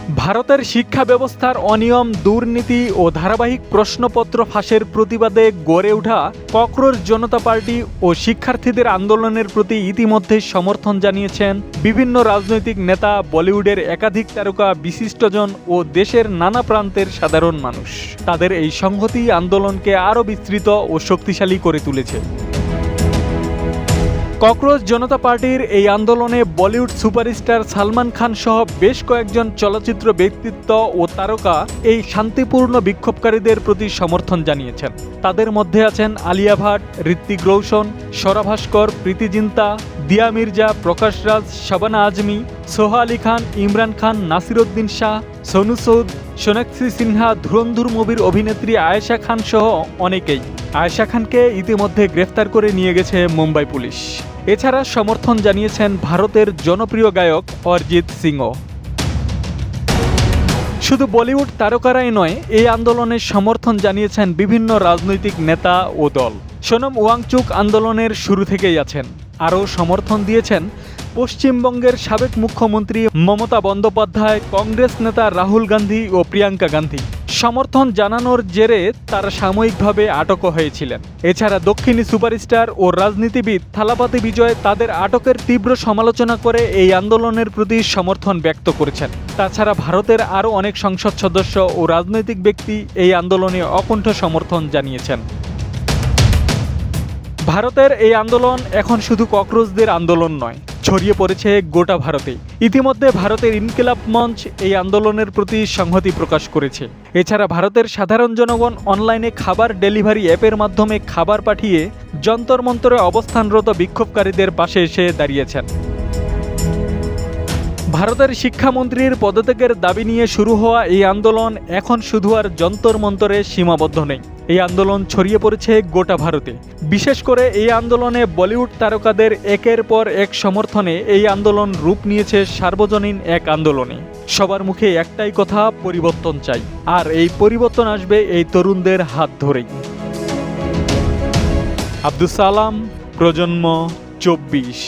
ভারতের শিক্ষা ব্যবস্থার অনিয়ম, দুর্নীতি ও ধারাবাহিক প্রশ্নপত্র ফাঁসের প্রতিবাদে গড়ে ওঠা ককরোচ জনতা পার্টি ও শিক্ষার্থীদের আন্দোলনের প্রতি ইতিমধ্যে সমর্থন জানিয়েছেন বিভিন্ন রাজনৈতিক নেতা, বলিউডের একাধিক তারকা, বিশিষ্টজন ও দেশের নানা প্রান্তের সাধারণ মানুষ। তাদের এই সংহতি আন্দোলনকে আরও বিস্তৃত ও শক্তিশালী করে তুলেছে। ককরোচ জনতা পার্টির এই আন্দোলনে বলিউড সুপারস্টার সালমান খান সহ বেশ কয়েকজন চলচ্চিত্র ব্যক্তিত্ব ও তারকা এই শান্তিপূর্ণ বিক্ষোভকারীদের প্রতি সমর্থন জানিয়েছেন। তাদের মধ্যে আছেন আলিয়া ভাট, ঋত্বিক রোশন, স্বরা ভাস্কর, প্রীতি জিন্তা, দিয়া মির্জা, প্রকাশ রাজ, শাবানা আজমি, সোহা আলী খান, ইমরান খান, নাসিরুদ্দিন শাহ, সোনু সৌদ, সোনাক্ষী সিনহা, ধুরন্ধর মুভির অভিনেত্রী আয়েশা খান সহ অনেকেই। আয়েশা খানকে ইতিমধ্যে গ্রেফতার করে নিয়ে গেছে মুম্বাই পুলিশ। এছাড়া সমর্থন জানিয়েছেন ভারতের জনপ্রিয় গায়ক অরিজিৎ সিংও। শুধু বলিউড তারকারাই নয়, এই আন্দোলনের সমর্থন জানিয়েছেন বিভিন্ন রাজনৈতিক নেতা ও দল। সোনম ওয়াংচুক আন্দোলনের শুরু থেকেই আছেন। আরও সমর্থন দিয়েছেন পশ্চিমবঙ্গের সাবেক মুখ্যমন্ত্রী মমতা বন্দ্যোপাধ্যায়, কংগ্রেস নেতা রাহুল গান্ধী ও প্রিয়াঙ্কা গান্ধী। সমর্থন জানানোর জেরে তারা সাময়িকভাবে আটকও হয়েছিলেন। এছাড়া দক্ষিণী সুপারস্টার ও রাজনীতিবিদ থালাপতি বিজয় তাদের আটকের তীব্র সমালোচনা করে এই আন্দোলনের প্রতি সমর্থন ব্যক্ত করেছেন। তাছাড়া ভারতের আরও অনেক সংসদ সদস্য ও রাজনৈতিক ব্যক্তি এই আন্দোলনে অকুণ্ঠ সমর্থন জানিয়েছেন। ভারতের এই আন্দোলন এখন শুধু ককরোচদের আন্দোলন নয়, ছড়িয়ে পড়েছে গোটা ভারতে। ইতিমধ্যে ভারতের ইনকিলাব মঞ্চ এই আন্দোলনের প্রতি সংহতি প্রকাশ করেছে। এছাড়া ভারতের সাধারণ জনগণ অনলাইনে খাবার ডেলিভারি অ্যাপের মাধ্যমে খাবার পাঠিয়ে যন্তর মন্তরে অবস্থানরত বিক্ষোভকারীদের পাশে এসে দাঁড়িয়েছেন। ভারতের শিক্ষামন্ত্রীর পদত্যাগের দাবি নিয়ে শুরু হওয়া এই আন্দোলন এখন শুধু আর যন্তর মন্তরে সীমাবদ্ধ নেই। এই আন্দোলন ছড়িয়ে পড়েছে গোটা ভারতে। বিশেষ করে এই আন্দোলনে বলিউড তারকাদের একের পর এক সমর্থনে এই আন্দোলন রূপ নিয়েছে সার্বজনীন এক আন্দোলনে। সবার মুখে একটাই কথা, পরিবর্তন চাই। আর এই পরিবর্তন আসবে এই তরুণদের হাত ধরেই। আব্দুস সালাম, প্রজন্ম 24।